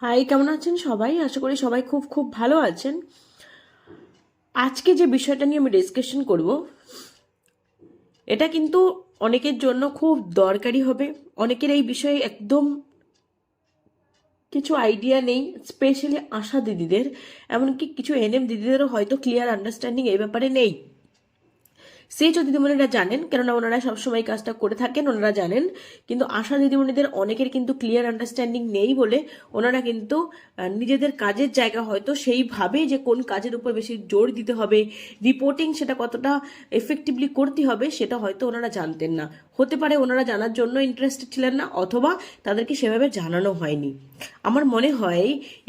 High, কেমন আছেন সবাই? আশা করি সবাই খুব খুব ভালো আছেন। আজকে যে বিষয়টা নিয়ে আমি ডিসকাশন করব, এটা কিন্তু অনেকের জন্য খুব দরকারি হবে। অনেকের এই বিষয়ে একদম কিছু আইডিয়া নেই, স্পেশালি আশা দিদিদের, এমনকি কিছু এনএম দিদিদেরও হয়তো ক্লিয়ার আন্ডারস্ট্যান্ডিং এই ব্যাপারে নেই। সেই দিদিমণিরা জানেন, কেননা ওনারা সবসময় কাজটা করে থাকেন, ওনারা জানেন। কিন্তু আশা দিদিমণিদের অনেকের কিন্তু ক্লিয়ার আন্ডারস্ট্যান্ডিং নেই বলে ওনারা কিন্তু নিজেদের কাজের জায়গা হয়তো সেইভাবে যে কোন কাজের উপর বেশি জোর দিতে হবে, রিপোর্টিং সেটা কতটা এফেক্টিভলি করতে হবে, সেটা হয়তো ওনারা জানতেন না। হতে পারে ওনারা জানার জন্য ইন্টারেস্টেড ছিলেন না, অথবা তাদেরকে সেভাবে জানানো হয়নি। আমার মনে হয়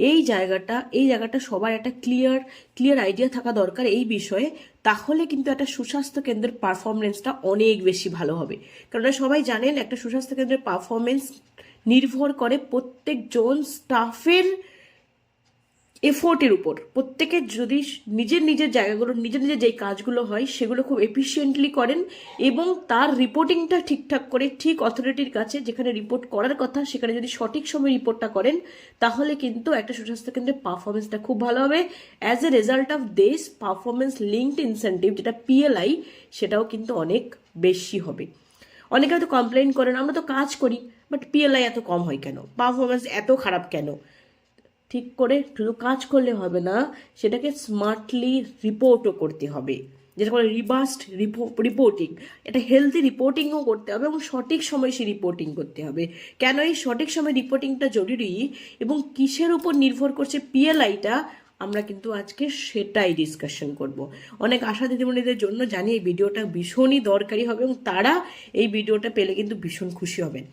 এই জায়গাটা সবার একটা ক্লিয়ার আইডিয়া থাকা দরকার এই বিষয়ে। তাহলে কিন্তু একটা সুস্বাস্থ্য কেন্দ্রের পারফরমেন্সটা অনেক বেশি ভালো হবে। কারণ সবাই জানেন, একটা সুস্বাস্থ্য কেন্দ্রের পারফরমেন্স নির্ভর করে প্রত্যেকজন স্টাফের এফোর্টের উপর। প্রত্যেকের যদি নিজের নিজের জায়গাগুলো, নিজের নিজের যেই কাজগুলো হয় সেগুলো খুব এফিসিয়েন্টলি করেন এবং তার রিপোর্টিংটা ঠিকঠাক করে ঠিক অথরিটির কাছে যেখানে রিপোর্ট করার কথা সেখানে যদি সঠিক সময় রিপোর্টটা করেন, তাহলে কিন্তু একটা সুস্বাস্থ্য কেন্দ্রের পারফরমেন্সটা খুব ভালো হবে। As a result of this performance linked incentive, যেটা পিএলআই, সেটাও কিন্তু অনেক বেশি হবে। অনেকে হয়তো কমপ্লেন করেন, আমরা তো কাজ করি, বাট পিএলআই এত কম হয় কেন, পারফরমেন্স এত খারাপ কেন? ঠিক করে শুধু কাজ করলে হবে না, সেটাকে স্মার্টলি রিপোর্টও করতে হবে, যেটা করে রিবাস্ট রিপোর্টিং। এটা হেলদি রিপোর্টিংও করতে হবে এবং সঠিক সময় সে রিপোর্টিং করতে হবে। কেন এই সঠিক সময় রিপোর্টিংটা জরুরি এবং কিসের উপর নির্ভর করছে পিএলআইটা, আমরা কিন্তু আজকে সেটাই ডিসকাশন করব। অনেক আশা দিদিমণিদের জন্য জানি এই ভিডিওটা ভীষণই দরকারি হবে এবং তারা এই ভিডিওটা পেলে কিন্তু ভীষণ খুশি হবেন।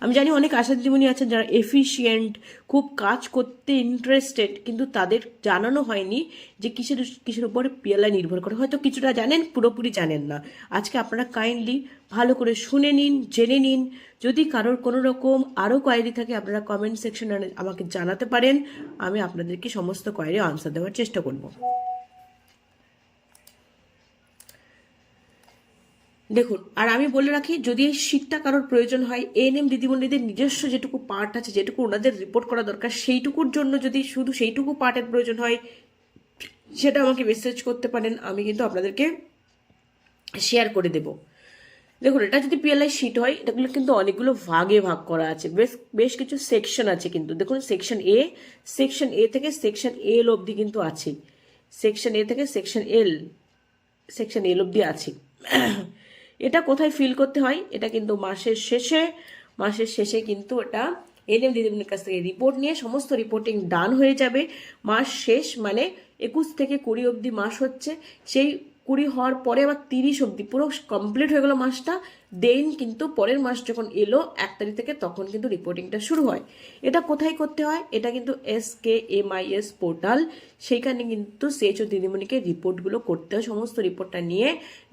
আমি জানি অনেক আশা দিদিমণি আছেন যারা এফিশিয়েন্ট, খুব কাজ করতে ইন্টারেস্টেড, কিন্তু তাদের জানানো হয়নি যে কিসের কিসের উপর পিএলআই নির্ভর করে। হয়তো কিছুটা জানেন, পুরোপুরি জানেন না। আজকে আপনারা কাইন্ডলি ভালো করে শুনে নিন, জেনে নিন। যদি কারোর কোনো রকম আরও কোয়ারি থাকে, আপনারা কমেন্ট সেকশনে আমাকে জানাতে পারেন। আমি আপনাদেরকে সমস্ত কোয়ারি আনসার দেওয়ার চেষ্টা করব। দেখুন, আর আমি বলে রাখি, যদি এই শীটটা কারোর প্রয়োজন হয়, এএনএম দিদিমণিদের নিজস্ব যেটুকু পার্ট আছে, যেটুকু ওনাদের রিপোর্ট করা দরকার, সেইটুকুর জন্য যদি শুধু সেইটুকু পার্টের প্রয়োজন হয়, সেটা আমাকে মেসেজ করতে পারেন, আমি কিন্তু আপনাদেরকে শেয়ার করে দেব। দেখুন, এটা যদি পিএলআই শিট হয়, এটাগুলো কিন্তু অনেকগুলো ভাগে ভাগ করা আছে, বেশ বেশ কিছু সেকশন আছে। কিন্তু দেখুন, সেকশন এ থেকে সেকশন এল অবধি কিন্তু আছে। সেকশন এ থেকে সেকশন এল অবধি আছে। এটা কোথায় ফিল করতে হয়? এটা কিন্তু মাসের শেষে কিন্তু এটা এনএম দিদিমণির কাছ থেকে রিপোর্ট নিয়ে সমস্ত রিপোর্টিং ডান হয়ে যাবে। মাস শেষ মানে 21 থেকে 20 অবধি মাস হচ্ছে, সেই 20 হওয়ার পরে আবার 30 অবধি পুরো কমপ্লিট হয়ে গেল মাসটা। দেন কিন্তু পরের মাস যখন এলো 1 তারিখ থেকে, তখন কিন্তু রিপোর্টিংটা শুরু হয়। এটা কোথায় করতে হয়? এটা কিন্তু SKMIS পোর্টাল, সেইখানে কিন্তু সিএইচও দিদিমণিকে রিপোর্টগুলো করতে হয়। সমস্ত রিপোর্টটা নিয়ে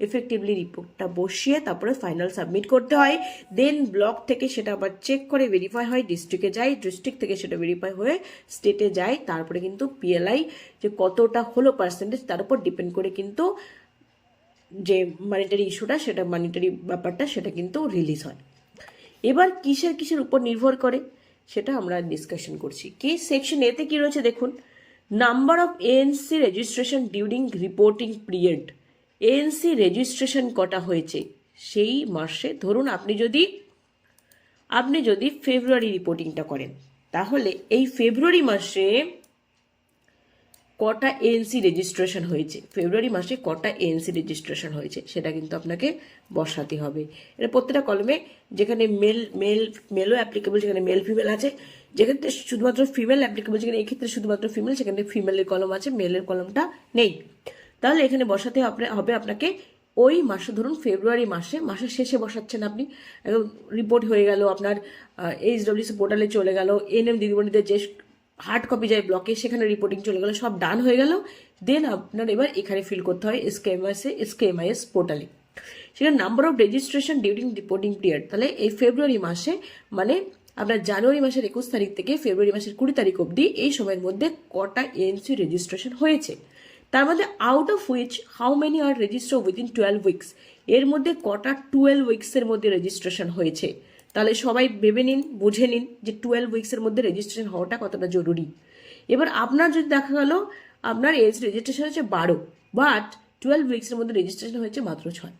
এফেক্টিভলি রিপোর্টটা বসিয়ে তারপরে ফাইনাল সাবমিট করতে হয়। দেন ব্লক থেকে সেটা আবার চেক করে ভেরিফাই হয়, ডিস্ট্রিক্টে যায়, ডিস্ট্রিক্ট থেকে সেটা ভেরিফাই হয়ে স্টেটে যায়। তারপরে কিন্তু পিএলআই যে কতটা হলো পার্সেন্টেজ, তার উপর ডিপেন্ড করে কিন্তু যে মানিটারি ইস্যুটা, সেটা মানিটারি ব্যাপারটা, সেটা কিন্তু রিলিজ হয়। এবার কিসের উপর নির্ভর করে সেটা আমরা ডিসকাশন করছি। কি সেকশন এতে কি রয়েছে দেখুন, number of ANC registration during reporting period. ANC registration কটা হয়েছে সেই মাসে, ধরুন আপনি যদি ফেব্রুয়ারি রিপোর্টিংটা করেন, তাহলে এই ফেব্রুয়ারি মাসে কটা এএনসি রেজিস্ট্রেশন হয়েছে, ফেব্রুয়ারি মাসে কটা এএনসি রেজিস্ট্রেশন হয়েছে, সেটা কিন্তু আপনাকে বসাতে হবে। এটা প্রত্যেকটা কলমে, যেখানে মেলও অ্যাপ্লিকেবল, যেখানে মেল ফিমেল আছে, যেখানে শুধুমাত্র ফিমেল অ্যাপ্লিকেবল, যেখানে এক্ষেত্রে শুধুমাত্র ফিমেল, সেখানে ফিমেলের কলম আছে, মেলের কলমটা নেই। তাহলে এখানে বসাতে হবে আপনাকে ওই মাসে, ধরুন ফেব্রুয়ারি মাসের শেষে বসাচ্ছেন আপনি। রিপোর্ট হয়ে গেল আপনার, এইচডব্লিউসি পোর্টালে চলে গেল, এনএম দিদিমণিদের যে হার্ড কপি যায় ব্লকে, সেখানে রিপোর্টিং চলে গেল, সব ডান হয়ে গেল। দেন আপনার এবার এখানে ফিল করতে হয় SKMIS পোর্টালে, সেখানে number of registration during reporting period. তাহলে এই ফেব্রুয়ারি মাসে মানে আপনার জানুয়ারি মাসের 21 তারিখ থেকে ফেব্রুয়ারি মাসের 20 তারিখ অবধি, এই সময়ের মধ্যে কটা এএনসি রেজিস্ট্রেশন হয়েছে, তার মধ্যে out of which how many are register within 12 weeks, এর মধ্যে কটা 12 উইকসের মধ্যে রেজিস্ট্রেশন হয়েছে, তাহলে সবাই ভেবে নিন, বুঝে নিন যে 12 উইক্সের মধ্যে রেজিস্ট্রেশন হওয়াটা কতটা জরুরি। এবার আপনার যদি দেখা গেল আপনার এজ রেজিস্ট্রেশন হচ্ছে 12, বাট 12 উইক্সের মধ্যে রেজিস্ট্রেশন হয়েছে মাত্র 6,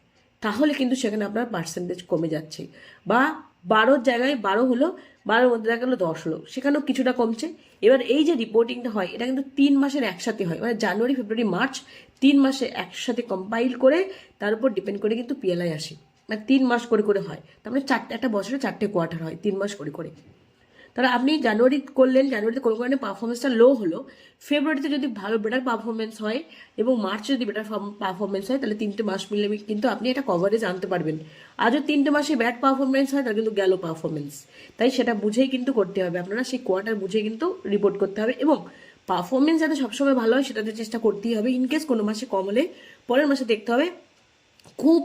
তাহলে কিন্তু সেখানে আপনার পার্সেন্টেজ কমে যাচ্ছে। বা 12 জায়গায় 12 হলো, 12-র মধ্যে দেখা গেলো 10 হলো, সেখানেও কিছুটা কমছে। এবার এই যে রিপোর্টিংটা হয় এটা কিন্তু 3 মাসের একসাথে হয়, মানে জানুয়ারি, ফেব্রুয়ারি, মার্চ 3 মাসে একসাথে কম্পাইল করে তার উপর ডিপেন্ড করে কিন্তু পিএলআই আসে, মানে 3 মাস করে করে হয়। তার মানে একটা বছরে 4টে কোয়ার্টার হয়, 3 মাস করে করে। তাহলে আপনি জানুয়ারি করলেন, জানুয়ারিতে কোনো কারণে পারফরমেন্সটা লো হলো, ফেব্রুয়ারিতে যদি ভালো বেটার পারফরমেন্স হয় এবং মার্চে যদি বেটার পারফরমেন্স হয়, তাহলে 3টে মাস মিলে কিন্তু আপনি একটা কভারেজ আনতে পারবেন। আজও 3টে মাসে ব্যাড পারফরমেন্স হয়, তাহলে কিন্তু গেল পারফরমেন্স। তাই সেটা বুঝেই কিন্তু করতে হবে, আপনারা সেই কোয়ার্টার বুঝেই কিন্তু রিপোর্ট করতে হবে এবং পারফরমেন্স যাতে সবসময় ভালো হয় সেটাতে চেষ্টা করতেই হবে। ইনকেস কোনো মাসে কম হলে পরের মাসে দেখতে হবে খুব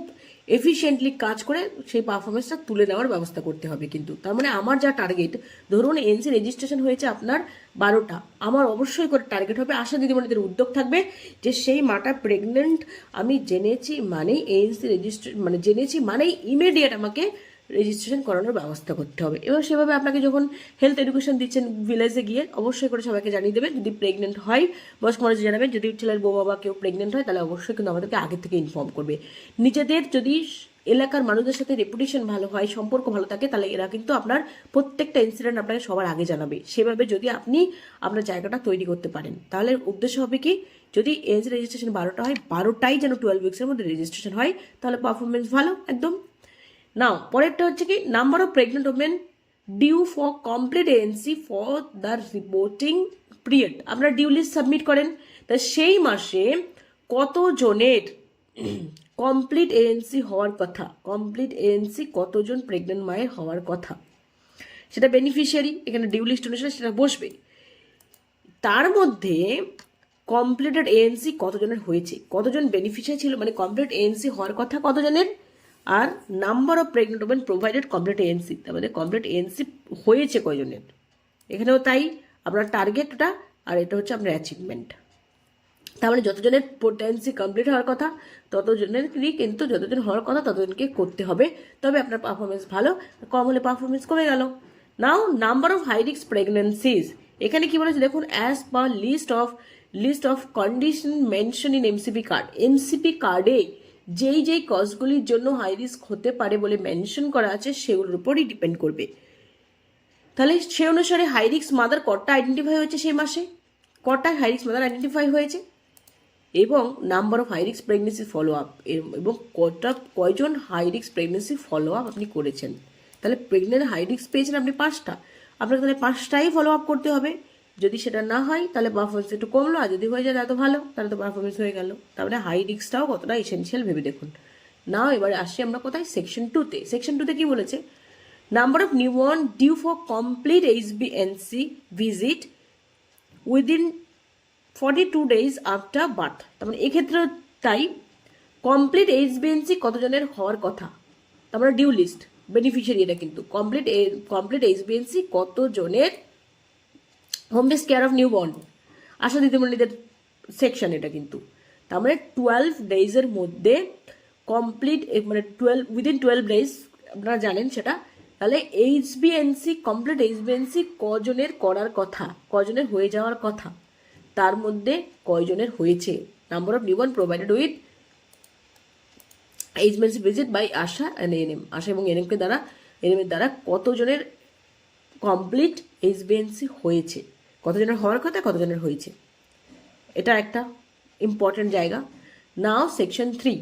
এফিশিয়েন্টলি কাজ করে সেই পারফরমেন্সটা তুলে নেওয়ার ব্যবস্থা করতে হবে। কিন্তু তার মানে আমার যা টার্গেট, ধরুন এনসি রেজিস্ট্রেশন হয়েছে আপনার 12টা, আমার অবশ্যই করে টার্গেট হবে, আশা দিদিমণিদের উদ্যোগ থাকবে যে সেই মাটা প্রেগনেন্ট আমি জেনেছি মানেই এনসি জেনেছি মানেই ইমিডিয়েট আমাকে রেজিস্ট্রেশন করানোর ব্যবস্থা করতে হবে। এবার সেভাবে আপনাকে যখন হেলথ এডুকেশন দিচ্ছেন ভিলেজে গিয়ে অবশ্যই করে সবাইকে জানিয়ে দেবেন, যদি প্রেগনেন্ট হয় বয়স্ক মানুষ জানাবেন, যদি ছেলের বউ বাবা কেউ প্রেগনেন্ট হয় তাহলে অবশ্যই কিন্তু আমাদেরকে আগে থেকে ইনফর্ম করবে। নিজেদের যদি এলাকার মানুষদের সাথে রেপুটেশন ভালো হয়, সম্পর্ক ভালো থাকে, তাহলে এরা কিন্তু আপনার প্রত্যেকটা ইনসিডেন্ট আপনাকে সবার আগে জানাবে। সেভাবে যদি আপনি আপনার জায়গাটা তৈরি করতে পারেন, তাহলে উদ্দেশ্য হবে কি, যদি এজ রেজিস্ট্রেশন 12টা হয়, 12টাই যেন 12 উইক্সের মধ্যে রেজিস্ট্রেশন হয়, তাহলে পারফরমেন্স ভালো একদম। নাও পরেরটা হচ্ছে কি, number of pregnant women due for complete ANC for the reporting period. আপনারা ডিউ লিস্ট সাবমিট করেন, তা সেই মাসে কতজনের কমপ্লিট এএনসি হওয়ার কথা, কমপ্লিট এএনসি কতজন প্রেগনেন্ট মায়ের হওয়ার কথা, সেটা বেনিফিশিয়ারি এখানে ডিউ লিস্ট অনুসারে সেটা বসবে। তার মধ্যে কমপ্লিটেড এএনসি কতজনের হয়েছে, কতজন বেনিফিশিয়ারি ছিল, মানে কমপ্লিট এএনসি হওয়ার কথা কতজনের, আর number of pregnant women provided complete ANC, তার মানে কমপ্লিট এএনসি হয়েছে কয়জনের। এখানেও তাই আপনার টার্গেটটা আর এটা হচ্ছে আপনার অ্যাচিভমেন্ট। তার মানে যতজনের পোটেন্সি কমপ্লিট হওয়ার কথা ততজনেরই কিন্তু যতজন হওয়ার কথা ততজনকে করতে হবে, তবে আপনার পারফরমেন্স ভালো, কম হলে পারফরমেন্স কমে গেল। Now number of high risk pregnancies, এখানে কি বলেছে দেখুন, as per list of condition mention in MCP card. MCP কার্ডে যেই কজগুলির জন্য হাই রিস্ক হতে পারে বলে মেনশন করা আছে সেগুলোর উপরই ডিপেন্ড করবে। তাহলে সে অনুসারে হাই রিস্ক মাদার কটা আইডেন্টিফাই হয়েছে সেই মাসে, কটা হাই রিস্ক মাদার আইডেন্টিফাই হয়েছে, এবং number of high risk pregnancy follow up, এবং কয়জন high risk pregnancy follow up আপনি করেছেন। তাহলে প্রেগনেন্ট হাই রিস্ক পেয়েছেন আপনি 5টা, আপনাকে তাহলে 5টাই ফলো আপ করতে হবে। যদি সেটা না হয় তাহলে পারফরমেন্স একটু কমলো, আর যদি হয়ে যায় এত ভালো, তাহলে তো পারফরমেন্স হয়ে গেল। তারপরে হাই রিস্কটাও কতটা এসেনশিয়াল ভেবে দেখুন। নাও এবারে আসি আমরা কোথায়, সেকশন 2তে। সেকশন 2তে কি বলেছে, number of newborn due for complete HBNC visit within 42 days after birth. তার মানে এক্ষেত্রে তাই কমপ্লিট এইচবিএনসি কতজনের হওয়ার কথা, তার মানে ডিউ লিস্ট বেনিফিশিয়ারি, এটা কিন্তু কমপ্লিট এইচবিএনসি কতজনের home base care of newborn ASHA দিদিমণিদের সেকশন এটা কিন্তু। তার মানে 12 days-এর মধ্যে কমপ্লিট, মানে উইদিন 12 days আপনারা জানেন সেটা। তাহলে এইচবিএনসি কমপ্লিট এইচবিএনসি কজনের করার কথা, কজনের হয়ে যাওয়ার কথা, তার মধ্যে কয়জনের হয়েছে। Number of newborn provided with HBNC visit by ASHA and ANM, ASHA এবং এএনএমের দ্বারা কতজনের কমপ্লিট এইচবিএনসি হয়েছে, কতজনের হওয়ার কথা কতজনের হয়েছে, এটা একটা ইম্পর্টেন্ট জায়গা। Now section 3,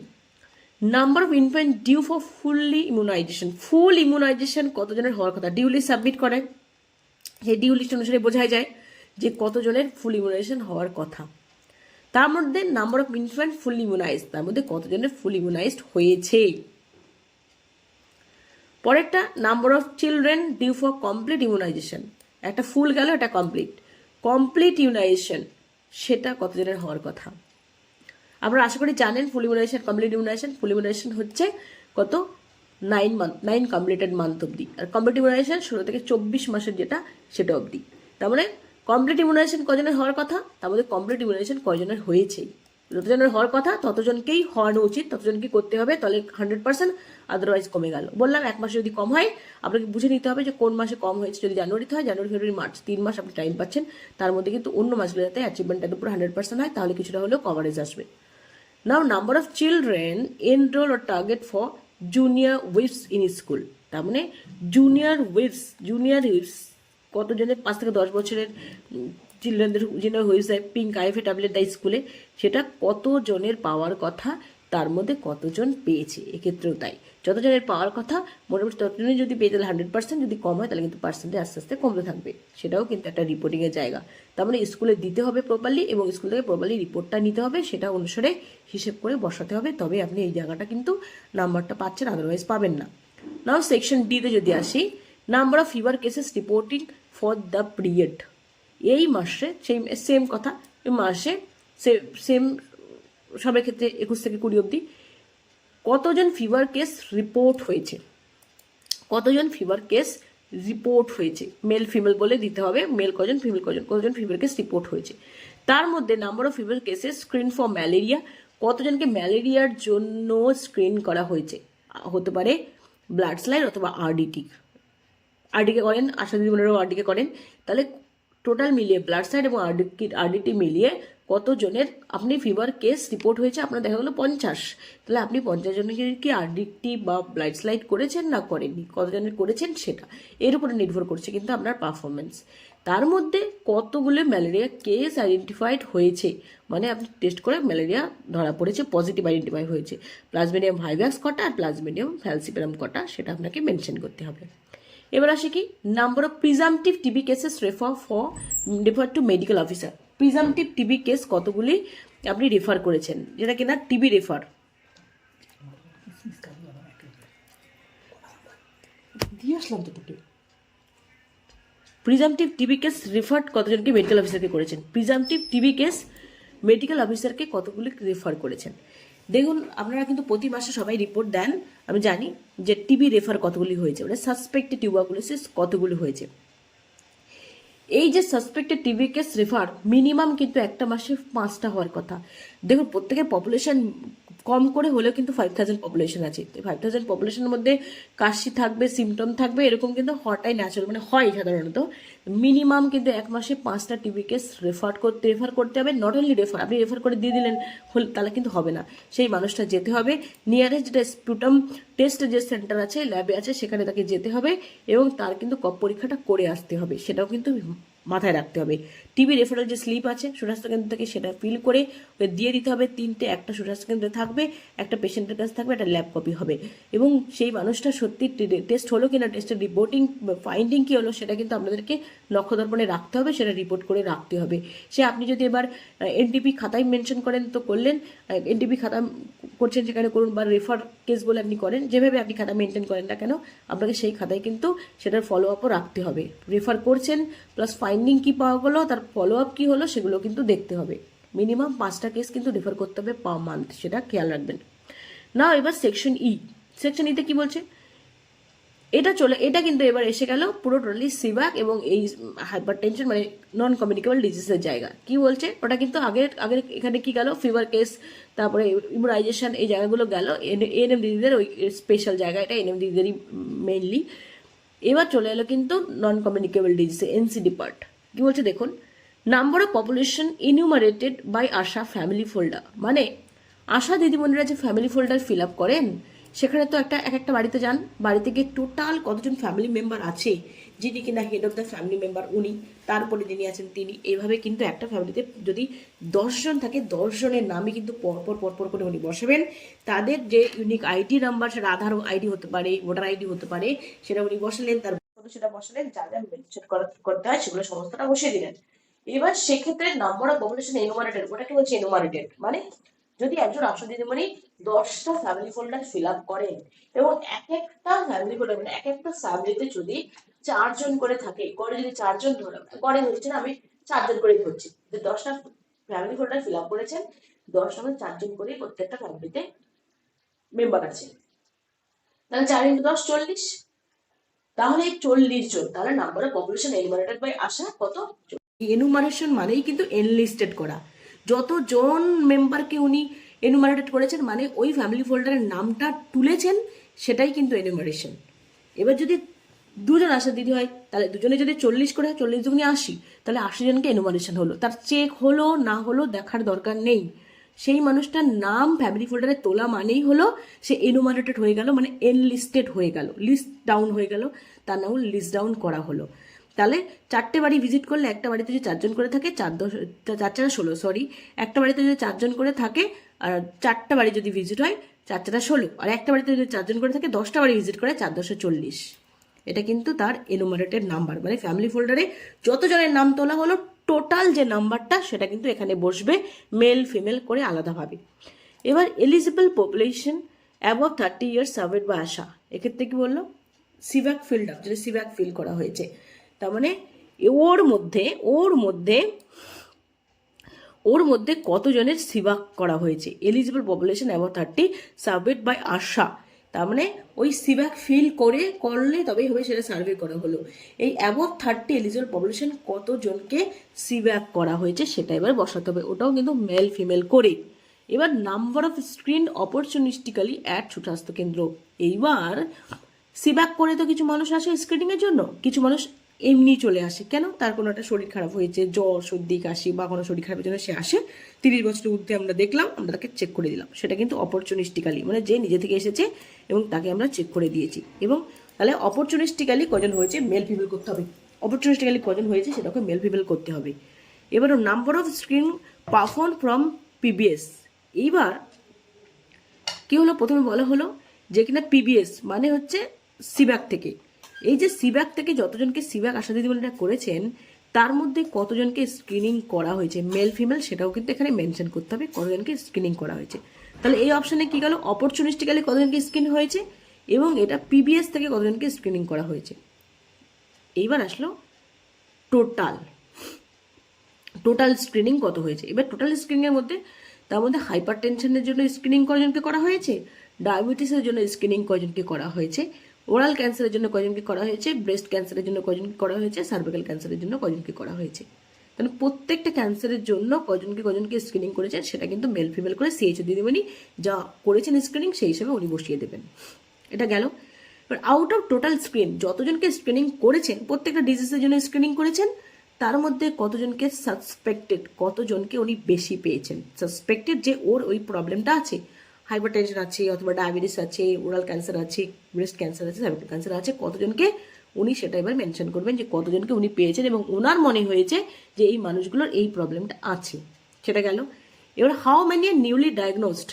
number of infant due for fully immunisation. Full immunisation কতজনের হওয়ার কথা, ডিউ লিস্ট সাবমিট করে, সেই ডিউ লিস্ট অনুসারে বোঝা যায় যে কতজনের ফুল ইমিউনাইজেশন হওয়ার কথা। তার মধ্যে number of infant full immunised, তার মধ্যে কতজনের ফুল ইমিউনাইজড হয়েছে। পরেরটা number of children due for complete immunisation, একটা ফুল গেল, এটা কমপ্লিট ইমিউনাইজেশন, সেটা কতজনের হওয়ার কথা। আপনারা আশা করি জানেন ফুল immunisation, complete immunisation. Full immunisation হচ্ছে কত, 9 কমপ্লিটেড মান্থ অবধি, আর কমপ্লিট ইমিউনাইজেশন 16 থেকে 24 মাসের যেটা সেটা অবধি। তার মানে কমপ্লিট ইমিউনাইজেশন কজনের হওয়ার কথা, তার মধ্যে কমপ্লিট ইমিউনাইজেশন কজনের হয়েছে, যতজনের হওয়ার কথা ততজনকেই হওয়ানো উচিত, ততজনকে করতে হবে, তাহলে 100%, আদারওয়াইজ কমে গেল। বললাম 1 মাসে যদি কম হয় আপনাকে বুঝে নিতে হবে যে কোন মাসে কম হয়েছে। যদি জানুয়ারিতে হয়, জানুয়ারি, ফেব্রুয়ারি, মার্চ 3 মাস আপনি টাইম পাচ্ছেন, তার মধ্যে কিন্তু অন্য মাসগুলো যাতে অ্যাচিভমেন্টের উপর 100% হয়, তাহলে কিছুটা হলেও কভারেজ আসবে। Now number of children enrol or target for junior উইপস ইন স্কুল। তার মানে জুনিয়র উইপস কতজনের 5 থেকে 10 বছরের চিলড্রেনদের জুনিয়র হুইপস দেয় পিঙ্ক আইভে ট্যাবলেট দেয় স্কুলে, সেটা কতজনের পাওয়ার কথা, তার মধ্যে কতজন পেয়েছে, এক্ষেত্রেও তাই। যতজনের পাওয়ার কথা মোটামুটি ততজনই যদি পেয়ে তাহলে 100%, যদি কম হয় তাহলে কিন্তু পার্সেন্টেজ আস্তে আস্তে কমতে থাকবে। সেটাও কিন্তু একটা রিপোর্টিংয়ের জায়গা। তার মানে স্কুলে দিতে হবে প্রপারলি, এবং স্কুল থেকে প্রপারলি রিপোর্টটা নিতে হবে, সেটা অনুসারে হিসেব করে বসাতে হবে, তবে আপনি এই জায়গাটা কিন্তু নাম্বারটা পাচ্ছেন, আদারওয়াইজ পাবেন না। নাও সেকশন ডিতে যদি আসি, number of fever cases reporting for the period. এই মাসে সেম কথা, এই মাসে সেম সবের ক্ষেত্রে 21 থেকে 20 অবধি কতজন ফিভার কেস রিপোর্ট হয়েছে, কতজন ফিভার কেস রিপোর্ট হয়েছে, মেল ফিমেল বলে দিতে হবে, মেল কজন ফিমেল কজন, কতজন ফিভার কেস রিপোর্ট হয়েছে। তার মধ্যে number of fever cases screen for malaria, কতজনকে ম্যালেরিয়ার জন্য স্ক্রিন করা হয়েছে, হতে পারে ব্লাড স্লাইড অথবা আরডিকে করেন, আশা দিদিমণিরাও আরডিকে করেন, তাহলে টোটাল মিলিয়ে ব্লাড সাইড এবং আরডিটি মিলিয়ে কতজনের আপনি ফিভার কেস রিপোর্ট হয়েছে, আপনার দেখা গেলো 50, তাহলে আপনি 50 জনের কি আরডিটি বা ব্লাড স্লাইড করেছেন না করেননি, কতজনের করেছেন সেটা এর উপরে নির্ভর করছে কিন্তু আপনার পারফরমেন্স। তার মধ্যে কতগুলো ম্যালেরিয়া কেস আইডেন্টিফাইড হয়েছে, মানে আপনি টেস্ট করে ম্যালেরিয়া ধরা পড়েছে, পজিটিভ আইডেন্টিফাই হয়েছে, প্লাজমেডিয়াম ভাইভাক্স কটা আর প্লাজমেডিয়াম ফ্যালসিপারাম কটা, সেটা আপনাকে মেনশন করতে হবে। এবার আসে কি number of presumptive TB cases refer to medical officer. Presumptive TB case কতগুলি আপনি রেফার করেছেন, যেটা কিনা টিবি রেফার দিয়ে আসলাম তো তোকে। প্রিজামটিভ টিবি কেস রেফার কতজনকে মেডিকেল অফিসারকে করেছেন, প্রিজামটিভ টিবি কেস মেডিকেল অফিসারকে কতগুলি রেফার করেছেন। দেখুন আপনারা কিন্তু প্রতি মাসে সবাই রিপোর্ট দেন, আমি জানি যে টিবি রেফার কতগুলি হয়েছে, মানে সাসপেক্টেড টিউবারকুলোসিস কতগুলি হয়েছে। এই যে suspected TB case refer minimum কিন্তু একটা মাসে 5টা হওয়ার কথা। দেখুন প্রত্যেকের পপুলেশন কম করে হলেও কিন্তু 5000 পপুলেশন আছে, 5000 পপুলেশনের মধ্যে কাশি থাকবে, সিমটম থাকবে, এরকম কিন্তু হওয়াটাই ন্যাচারাল, মানে হয় সাধারণত। মিনিমাম কিন্তু এক মাসে 5টা টিবি কেস রেফার করতে হবে। নট অনলি রেফার, আপনি রেফার করে দিয়ে দিলেন তাহলে কিন্তু হবে না, সেই মানুষটা যেতে হবে নিয়ারেস্ট যেটা স্পুটাম টেস্ট যে সেন্টার আছে, ল্যাবে আছে, সেখানে তাকে যেতে হবে এবং তার কিন্তু কফ পরীক্ষাটা করে আসতে হবে, সেটাও কিন্তু মাথায় রাখতে হবে। টিবি রেফারেল যে স্লিপ আছে সুস্বাস্থ্য কেন্দ্র থেকে, সেটা ফিল করে দিয়ে দিতে হবে 3টে, একটা সুস্বাস্থ্য কেন্দ্রে থাকবে, একটা পেশেন্টের কাছে থাকবে, একটা ল্যাব কপি হবে, এবং সেই মানুষটা সত্যি টেস্ট হলো কিনা, টেস্টের রিপোর্টিং ফাইন্ডিং কি হলো, সেটা কিন্তু আপনাদেরকে নক্ষদর্পণে রাখতে হবে, সেটা রিপোর্ট করে রাখতে হবে। সে আপনি যদি এবার এনটিপি খাতায় মেনশন করেন তো করলেন, এনটিপি খাতা করছেন সেখানে করুন, বা রেফার কেস বলে আপনি করেন, যেভাবে আপনি খাতা মেনটেন করেন না কেন, আপনাকে সেই খাতায় কিন্তু সেটার ফলো আপও রাখতে হবে। রেফার করছেন প্লাস ফাইন্ডিং কি পাওয়া গেলো, তার ফলো আপ কি হলো, সেগুলো কিন্তু দেখতে হবে। মিনিমাম 5টা কেস কিন্তু রেফার করতে হবে পার মান্থ, সেটা খেয়াল রাখবেন। না এবার সেকশন ইতে কি বলছে, এটা কিন্তু এবার এসে গেল পুরো টোটালি সিভাক এবং এই হাইপারটেনশন মানে নন কমিউনিকেবল ডিজিজের জায়গা। কি বলছে ওটা কিন্তু আগের এখানে কি গেল, ফিভার কেস, তারপরে ইমিউনাইজেশন, এই জায়গাগুলো গেল, এএনএম দিদিদের ওই স্পেশাল জায়গা, এটা এএনএম দিদিদেরই মেইনলি। এবার চলে এলো কিন্তু non communicable disease NCD part. কি বলছে দেখুন, number of population enumerated by ASHA family folder, মানে আশা দিদিমণিরা যে ফ্যামিলি ফোল্ডার ফিল আপ করেন, সেখানে তো একটা বাড়িতে যান, বাড়িতে গিয়ে টোটাল কতজন ফ্যামিলি মেম্বার আছে, যিনি কিনা head of the family member উনি, তারপরে যিনি আছেন তিনি, এইভাবে কিন্তু একটা ফ্যামিলিতে যদি 10 জন থাকে 10 জনের নামই কিন্তু পরপর করে উনি বসাবেন। তাদের যে ইউনিক আইডি নাম্বার, সেটা আধার আইডি হতে পারে, ভোটার আইডি হতে পারে, সেটা উনি বসালেন, তার সেটা বসালেন, যা যা মেনশন করতে হয় সেগুলো সমস্তটা বসিয়ে দিলেন। এবার সেক্ষেত্রে নাম্বার অফ পপুলেশন এনুমারেটেড, ওটাকে বলছে এনুমারেটেড, মানে যদি একজন আশা দিদিমণি 10টা ফ্যামিলি ফোল্ডার ফিল আপ করেন এবং এক একটা ফ্যামিলি ফোল্ডার মানে এক একটা ফ্যামিলিতে যদি 4 জন করে থাকে, করে যদি 4 জন করে হচ্ছে না, আমি 4 জন করেই ধরছি, যে 10টা ফ্যামিলি ফোল্ডার ফিল আপ করেছেন, 10 সময় 4 জন করে প্রত্যেকটা ফ্যামিলিতে মেম্বার আছে, তাহলে 4 × 10 40, তাহলে 40 জন, তাহলে number of population enumerated by ASHA কত। এনুমারেশন মানেই কিন্তু এনলিস্টেড করা, যতজন মেম্বারকে উনি এনুমারেটেড করেছেন মানে ওই ফ্যামিলি ফোল্ডারের নামটা তুলেছেন, সেটাই কিন্তু এনুমারেশন। এবার যদি দুজন আসা দিদি হয়, তাহলে দুজনে যদি 40 করে হয়, 40 দুগুণে 80, তাহলে 80 জনকে এনুমারেশন হলো। তার চেক হলো না হলো দেখার দরকার নেই, সেই মানুষটার নাম ফ্যামিলি ফোল্ডারে তোলা মানেই হলো সে এনুমারেটেড হয়ে গেল, মানে এনলিস্টেড হয়ে গেল, লিস্ট ডাউন হয়ে গেল, তার নাম লিস্ট ডাউন করা হলো। তাহলে 4টে বাড়ি ভিজিট করলে, একটা বাড়িতে যদি 4 জন করে থাকে, 4 16, সরি, একটা বাড়িতে যদি 4 জন করে থাকে আর 4টা বাড়ি যদি ভিজিট হয় 4 16, আর একটা বাড়িতে যদি 4 জন করে থাকে 10টা বাড়ি ভিজিট করে 4 10 40। এটা কিন্তু তার এনুমারেটেড নাম্বার, মানে ফ্যামিলি ফোল্ডারে যতজনের নাম তোলা হলো টোটাল যে নাম্বারটা সেটা কিন্তু এখানে বসবে মেল ফিমেল করে আলাদাভাবে। এবার eligible population above 30 years surveyed by ASHA, এক্ষেত্রে কি বললো, সিভ্যাক ফিল্ড আপ, যেটা সিভ্যাক ফিল করা হয়েছে, তার মানে ওর মধ্যে কতজনের সিভ্যাক করা হয়েছে। Eligible population above 30 served by আশা, তার মানে ওই সিভ্যাক ফিল করলে তবেই হবে, সেটা সার্ভে করা হলো। এই অ্যাবভ 30 এলিজিবল পপুলেশন কতজনকে সিভ্যাক করা হয়েছে সেটা এবার বসাতে হবে, ওটাও কিন্তু মেল ফিমেল করে। এবার নাম্বার অফ স্ক্রিন অপরচুনিস্টিক্যালি অ্যাট সুস্বাস্থ্য কেন্দ্র। এইবার সিভ্যাক করে তো কিছু মানুষ আসে স্ক্রিনিংয়ের জন্য, কিছু মানুষ এমনি চলে আসে। কেন? তার কোনো একটা শরীর খারাপ হয়েছে, জ্বর সর্দি কাশি বা কোনো শরীর খারাপের জন্য সে আসে, 30 বছরের ঊর্ধ্বে আমরা দেখলাম, আমরা তাকে চেক করে দিলাম, সেটা কিন্তু অপরচুনিস্টিক্যালি, মানে যে নিজে থেকে এসেছে এবং তাকে আমরা চেক করে দিয়েছি। এবং তাহলে অপরচুনিস্টিক্যালি কজন হয়েছে মেল ফিমেল করতে হবে, অপরচুনিস্টিক্যালি কজন হয়েছে সেটাকে মেল ফিমেল করতে হবে। এবার number off screen perform from PBS. এইবার কি হলো, প্রথমে বলা হলো যে কিনা পিবিএস মানে হচ্ছে সিভ্যাক থেকে, এই যে সিভ্যাক থেকে যতজনকে সিভ্যাক আশা দিদিমণিরা করেছেন তার মধ্যে কতজনকে স্ক্রিনিং করা হয়েছে মেল ফিমেল, সেটাও কিন্তু এখানে মেনশন করতে হবে কতজনকে স্ক্রিনিং করা হয়েছে। তাহলে এই অপশানে কি গেল, অপরচুনিস্টিক্যালি কতজনকে স্ক্রিন হয়েছে এবং এটা পিবিএস থেকে কতজনকে স্ক্রিনিং করা হয়েছে। এইবার আসলো টোটাল স্ক্রিনিং কত হয়েছে। এবার টোটাল স্ক্রিনিংয়ের মধ্যে তার মধ্যে হাইপার টেনশনের জন্য স্ক্রিনিং কয়জনকে করা হয়েছে, ডায়াবেটিসের জন্য স্ক্রিনিং কয়জনকে করা হয়েছে, ওরাল ক্যান্সারের জন্য কয়জনকে করা হয়েছে, ব্রেস্ট ক্যান্সারের জন্য কয়জনকে করা হয়েছে, সার্ভিক্যাল ক্যান্সারের জন্য কয়জনকে করা হয়েছে। তাহলে প্রত্যেকটা ক্যান্সারের জন্য কয়জনকে স্ক্রিনিং করেছেন সেটা কিন্তু মেল ফিমেল করে সিএইচও দিদিমণি যা করেছেন স্ক্রিনিং সেই হিসেবে উনি বসিয়ে দেবেন। এটা গেল। এবার আউট অফ টোটাল স্ক্রিন যতজনকে স্ক্রিনিং করেছেন, প্রত্যেকটা ডিজিজের জন্য স্ক্রিনিং করেছেন, তার মধ্যে কতজনকে কতজনকে উনি বেশি পেয়েছেন, সাসপেক্টেড যে ওর ওই প্রবলেমটা আছে, হাইপারটেনশন আছে অথবা ডায়াবেটিস আছে, ওরাল ক্যান্সার আছে, ব্রেস্ট ক্যান্সার আছে, সার্ভিক্যাল ক্যান্সার আছে, কতজনকে উনি সেটা এবার মেনশন করবেন যে কতজনকে উনি পেয়েছেন এবং ওনার মনে হয়েছে যে এই মানুষগুলোর এই প্রবলেমটা আছে, সেটা গেল। এবার হাউ মেনি নিউলি ডায়াগনোসড,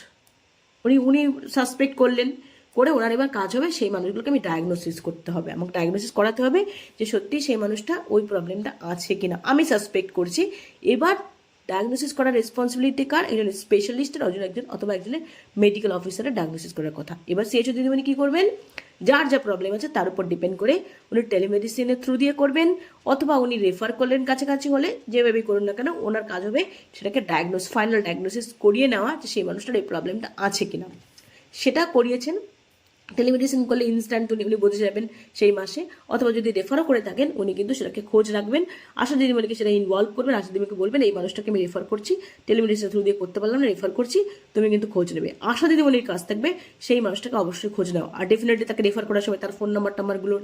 উনি সাসপেক্ট করলেন, করে ওনার এবার কাজ হবে সেই মানুষগুলোকে আমি ডায়াগনোসিস করতে হবে, আমাকে ডায়াগনোসিস করাতে হবে যে সত্যি সেই মানুষটা ওই প্রবলেমটা আছে কিনা, আমি সাসপেক্ট করছি। এবার ডায়াগনোসিস করার রেসপন্সিবিলিটি কার, একজন স্পেশালিস্টের, একজন অথবা একজনের মেডিকেল অফিসারের ডায়াগনোসিস করার কথা। এবার সিএইচও দিদিমণি কী করবেন, যার যা প্রবলেম আছে তার উপর ডিপেন্ড করে উনি টেলিমেডিসিনের থ্রু দিয়ে করবেন অথবা উনি রেফার করলেন কাছাকাছি হলে, যেভাবেই করুন না কেন ওনার কাজ হবে সেটাকে ফাইনাল ডায়াগনোসিস করিয়ে নেওয়া যে সেই মানুষটার এই প্রবলেমটা আছে কিনা। সেটা করিয়েছেন, টেলিমেডিসিন করলে ইনস্ট্যান্ট উনি বুঝে যাবেন সেই মাসে, অথবা যদি রেফারও করে থাকেন উনি কিন্তু সেটাকে খোঁজ রাখবেন, আশা দিদিমণিকে সেটা ইনভলভ করবেন, আশা দিদিমণিকে বলবেন এই মানুষটাকে আমি রেফার করছি, টেলিমেডিসিন থ্রু দিয়ে করতে পারলাম না, রেফার করছি, তুমি কিন্তু খোঁজ নেবে। আশা দিদিমণির কাজ থাকবে সেই মানুষটাকে অবশ্যই খোঁজ নেওয়া, আর ডেফিনেটলি তাকে রেফার করার সময় তার ফোন নাম্বারগুলো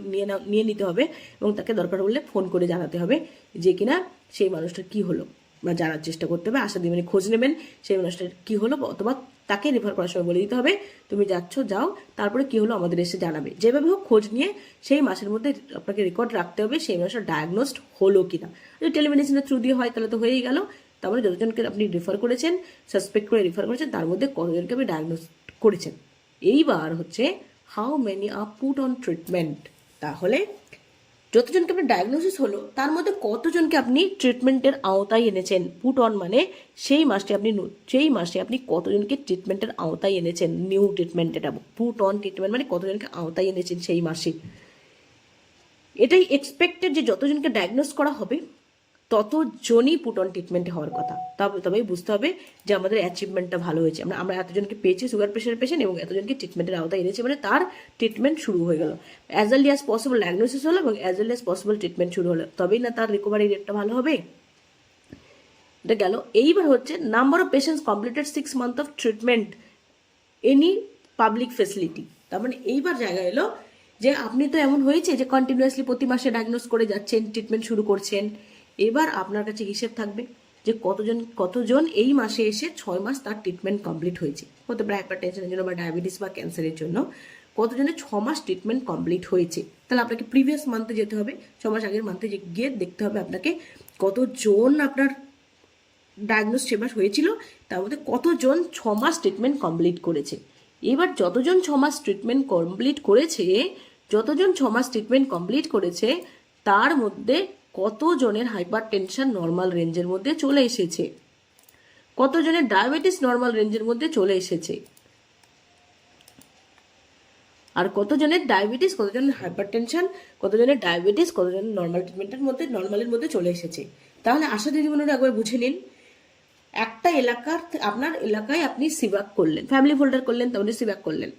নিয়ে নিতে হবে এবং তাকে দরকার হলে ফোন করে জানাতে হবে যে কিনা সেই মানুষটার কী হলো, বা জানার চেষ্টা করতে হবে, আশা দিদিমণি খোঁজ নেবেন সেই মানুষটার কী হলো, অথবা তাকে রেফার করার সময় বলে দিতে হবে তুমি যাও, তারপরে কি হলো আমাদের এসে জানাবে। যেভাবে হোক খোঁজ নিয়ে সেই মাসের মধ্যে আপনাকে রেকর্ড রাখতে হবে সেই মানুষটা ডায়াগনোসড হলো কিনা। যদি টেলিমেডিসিনের থ্রু দিয়ে হয় তাহলে তো হয়েই গেল, তারপরে যতজনকে আপনি রেফার করেছেন, সাসপেক্ট করে রেফার করেছেন, তার মধ্যে কতজনকে আপনি ডায়াগনোস করেছেন। এইবার হচ্ছে how many are put on treatment, তাহলে যতজনকে আপনার ডায়াগনোসিস হলো তার মধ্যে কতজনকে আপনি ট্রিটমেন্টের আওতায় এনেছেন। পুট অন মানে সেই মাসে আপনি কতজনকে ট্রিটমেন্টের আওতায় এনেছেন, নিউ ট্রিটমেন্ট, এটা পুট অন ট্রিটমেন্ট মানে কতজনকে আওতায় এনেছেন সেই মাসে। এটাই এক্সপেক্টেড যে যতজনকে ডায়াগনোস করা হবে ততজনই পুট অন ট্রিটমেন্টে হওয়ার কথা, তবেই বুঝতে হবে যে আমাদের অ্যাচিভমেন্টটা ভালো হয়েছে, আমরা এতজনকে পেয়েছি সুগার প্রেশারের পেশেন্ট এবং এতজনকে ট্রিটমেন্টের আওতায় এনেছে, মানে তার ট্রিটমেন্ট শুরু হয়ে গেল, as early as possible diagnosis হলো এবং as early as possible treatment শুরু হলো, তবেই না তার রিকভারি রেটটা ভালো হবে। এটা গেল। এইবার হচ্ছে number of patients completed 6 months of treatment any public facility. তার মানে এইবার জায়গা এলো যে আপনি তো এমন হয়েছে যে কন্টিনিউয়াসলি প্রতি মাসে ডায়াগনোস করে যাচ্ছেন, ট্রিটমেন্ট শুরু করছেন। এবার আপনার কাছে হিসেব থাকবে যে কতজন এই মাসে এসে 6 মাস তার ট্রিটমেন্ট কমপ্লিট হয়েছে, হতে পারে হাইপারটেনশনের জন্য বা ডায়াবেটিস বা ক্যান্সারের জন্য। কতজনের 6 মাস ট্রিটমেন্ট কমপ্লিট হয়েছে, তাহলে আপনাকে প্রিভিয়াস মান্থে যেতে হবে, 6 মাস আগের মান্থে গিয়ে দেখতে হবে আপনাকে কতজন আপনার ডায়াগনোস সেবা হয়েছিল, তার মধ্যে কতজন 6 মাস ট্রিটমেন্ট কমপ্লিট করেছে। এবার যতজন 6 মাস ট্রিটমেন্ট কমপ্লিট করেছে তার মধ্যে কতজনের হাইপার টেনশন নর্মাল রেঞ্জের মধ্যে চলে এসেছে, কতজনের ডায়াবেটিস নর্মাল রেঞ্জের মধ্যে চলে এসেছে, আর কতজনের ডায়াবেটিস, কতজনের হাইপার টেনশন, কতজনের ডায়াবেটিস, কতজনের নর্মাল ট্রিটমেন্টের মধ্যে নর্মালের মধ্যে চলে এসেছে। তাহলে আশা দিদিমণিরা একবার বুঝে নিন, একটা এলাকার আপনার এলাকায় আপনি সিব্যাক করলেন, ফ্যামিলি ফোল্ডার করলেন, তাহলে সিব্যাক করলেন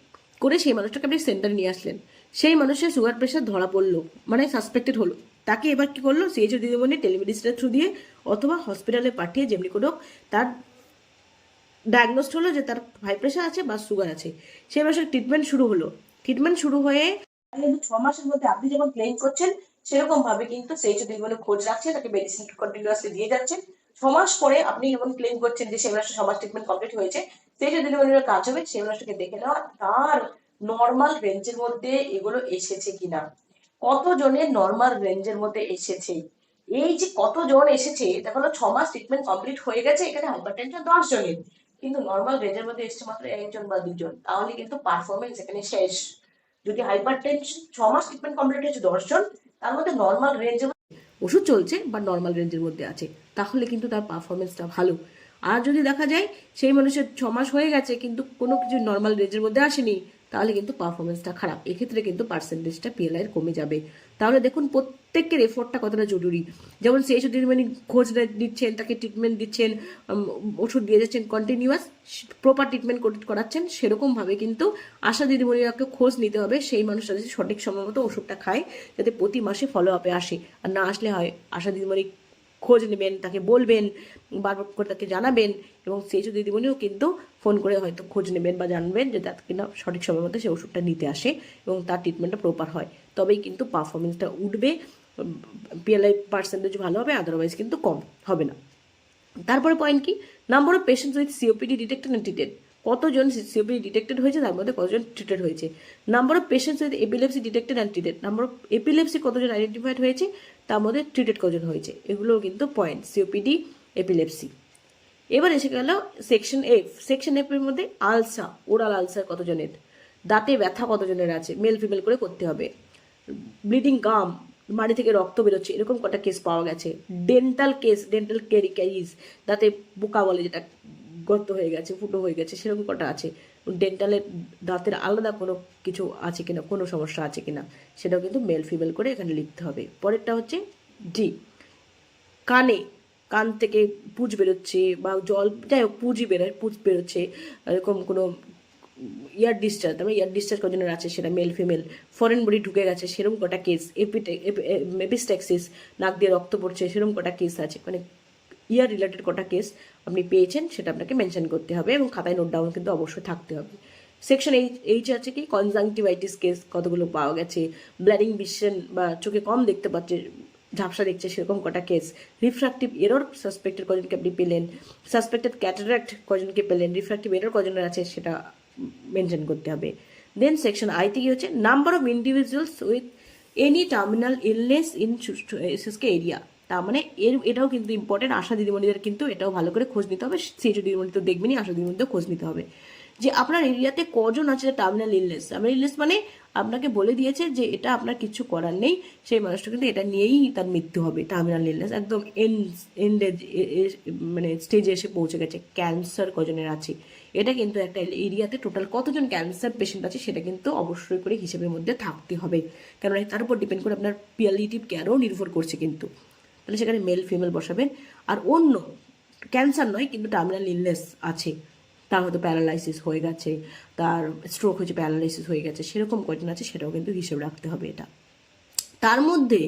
করে সেই মানুষটাকে আপনি সেন্টারে নিয়ে আসলেন, সেই মানুষের সুগার প্রেশার ধরা পড়লো, মানে সাসপেক্টেড হলো, তাকে এবার কি করলো, সিএইচও দিদিমণি টেলিমেডিসিনের থ্রু দিয়ে অথবা হসপিটালে পাঠিয়ে যেমনি করে তার ডায়াগনোসড হলো যে তার হাই প্রেশার আছে বা সুগার আছে, সেই মানুষের ট্রিটমেন্ট শুরু হলো। ট্রিটমেন্ট শুরু হয়ে কিন্তু 6 মাসের মধ্যে আপনি যখন ক্লেম করছেন সেরকম ভাবে কিন্তু সিএইচও দিদিমণি খোঁজ রাখছে, তাকে মেডিসিন কন্টিনিউয়াসলি দিয়ে যাচ্ছেন। 6 মাস পরে আপনি যখন ক্লেম করছেন যে সেই মানুষের 6 মাস ট্রিটমেন্ট কমপ্লিট হয়েছে, সিএইচও দিদিমণির কাজ হবে সেই মানুষটাকে দেখে নেওয়া তার নর্মাল রেঞ্জের মধ্যে এগুলো এসেছে কিনা, কতজনের নর্মাল রেঞ্জের মধ্যে এসেছে। এই যে কতজন এসেছে, দেখা হলো 6 মাস ট্রিটমেন্ট কমপ্লিট হয়ে গেছে, এখানে হাইপারটেনশন 10 জনের, কিন্তু নর্মাল রেঞ্জের মধ্যে এসেছে মাত্র 1জন বা 2জন, তাহলে কিন্তু পারফরমেন্স এখানে শেষ। যদি হাইপারটেনশন 6 মাস ট্রিটমেন্ট কমপ্লিট হয়েছে 10জন, তার মধ্যে নর্মাল রেঞ্জের ওষুধ চলছে বা নর্মাল রেঞ্জের মধ্যে আছে, তাহলে কিন্তু তার পারফরমেন্সটা ভালো। আর যদি দেখা যায় সেই মানুষের 6 মাস হয়ে গেছে কিন্তু কোনো কিছু নর্মাল রেঞ্জের মধ্যে আসেনি, তাহলে কিন্তু পারফরমেন্সটা খারাপ, এক্ষেত্রে কিন্তু পার্সেন্টেজটা পিএলআই কমে যাবে। তাহলে দেখুন প্রত্যেকের এফোর্টটা কতটা জরুরি। যেমন সেই ওষুধ মানে খোঁজ দিচ্ছেন, তাকে ট্রিটমেন্ট দিচ্ছেন, ওষুধ দিয়ে যাচ্ছেন, কন্টিনিউয়াস প্রপার ট্রিটমেন্ট করাচ্ছেন, সেরকমভাবে কিন্তু আশা দিদিমণিরাকে খোঁজ নিতে হবে সেই মানুষটা যাতে সঠিক সময় মতো ওষুধটা খায়, যাতে প্রতি মাসে ফলো আপে আসে। আর না আসলে হয় আশা দিদিমণি খোঁজ নেবেন, তাকে বলবেন, বারবার করে তাকে জানাবেন, এবং সিএইচও দিদিমণিও কিন্তু ফোন করে হয়তো খোঁজ নেবেন বা জানবেন যে তাকে কিনা সঠিক সময় মতো সে ওষুধটা নিতে আসে এবং তার ট্রিটমেন্টটা প্রপার হয়, তবেই কিন্তু পারফরমেন্সটা উঠবে, পিএলআই পার্সেন্টেজ ভালো হবে, আদারওয়াইজ কিন্তু কম হবে না। তারপরে পয়েন্ট কি, number of patients with COPD detected and treated, কতজন সিওপিডি ডিটেক্টেড হয়েছে তার মধ্যে কতজন ট্রিটেড হয়েছে। Number of patients with epilepsy detected and treated, number of epilepsy কতজন আইডেন্টিফাইড হয়েছে, তার মধ্যে ট্রিটেড কজন হয়েছে, এগুলোও কিন্তু পয়েন্ট সিওপিডি এপিলেপসি। এবার এসে গেল সেকশন এফ। সেকশন এফ এর মধ্যে আলসা, ওরাল আলসার কতজনের, দাঁতে ব্যথা কতজনের আছে, মেল ফিমেল করে করতে হবে। ব্লিডিং গাম, মাড়ি থেকে রক্ত বেরোচ্ছে, এরকম কটা কেস পাওয়া গেছে। ডেন্টাল কেস, ডেন্টাল ক্যারিজ, দাঁতে বোকা বলে যেটা, গর্ত হয়ে গেছে, ফুটো হয়ে গেছে, সেরকম কটা আছে। ডেন্টালের দাঁতের আলাদা কোনো কিছু আছে কিনা, কোনো সমস্যা আছে কিনা, সেটাও কিন্তু মেল ফিমেল করে এখানে লিখতে হবে। পরেরটা হচ্ছে ডি, কানে, কান থেকে পুঁজ বেরোচ্ছে বা জল, যাই হোক পুঁজ বেরোচ্ছে, এরকম কোনো ইয়ার ডিসচার্জ, তারপরে ইয়ার ডিসচার্জ কজনের আছে সেটা মেল ফিমেল। ফরেন বডি ঢুকে গেছে সেরকম কটা কেস। এপিস্ট্যাক্সিস, নাক দিয়ে রক্ত পড়ছে সেরকম কটা কেস আছে, মানে ইয়ার রিলেটেড কটা কেস আপনি পেয়েছেন সেটা আপনাকে মেনশন করতে হবে এবং খাতায় নোট ডাউন কিন্তু অবশ্যই থাকতে হবে। সেকশন এইচ আছে কি, কনজাংটিভাইটিস কেস কতগুলো পাওয়া গেছে। ব্লাডিং ভিশন বা চোখে কম দেখতে পাচ্ছে, ঝাপসা দেখছে, সেরকম কটা কেস। রিফ্র্যাক্টিভ এরর সাসপেক্টেড কজনকে আপনি পেলেন, সাসপেক্টেড ক্যাটারাক্ট কজনকে পেলেন, রিফ্র্যাক্টিভ এরর কজনের আছে সেটা মেনশন করতে হবে। দেন সেকশন আইতে কি হচ্ছে, number of individuals with any terminal illness in SSK area. তার মানে এটাও কিন্তু ইম্পর্টেন্ট, আশা দিদিমণিদের কিন্তু এটাও ভালো করে খোঁজ নিতে হবে। সিএইচও দিদিমণি তো দেখবেনই, আশা দিদিমণিতেও খোঁজ নিতে হবে যে আপনার এরিয়াতে কজন আছে টার্মিনাল ইলনেস। টার্মিনাল ইলনেস মানে আপনাকে বলে দিয়েছে যে এটা আপনার কিছু করার নেই, সেই মানুষটা কিন্তু এটা নিয়েই তার মৃত্যু হবে। টার্মিনাল ইলনেস একদম এন্ডে মানে স্টেজে এসে পৌঁছে গেছে। ক্যান্সার কজনের আছে, এটা কিন্তু একটা এরিয়াতে টোটাল কতজন ক্যান্সার পেশেন্ট আছে সেটা কিন্তু অবশ্যই করে হিসেবের মধ্যে থাকতে হবে, কেননা তার উপর ডিপেন্ড করে আপনার পিয়ালিটিভ কেয়ারও নির্ভর করছে কিন্তু। তাহলে সেখানে মেল ফিমেল বসাবেন। আর অন্য ক্যান্সার নয় কিন্তু টার্মিনাল ইলনেস আছে, তার হয়তো প্যারালাইসিস হয়ে গেছে, তার স্ট্রোক হয়েছে, প্যারালাইসিস হয়ে গেছে, সেরকম কয়জন আছে সেটাও কিন্তু হিসেব রাখতে হবে। এটা তার মধ্যে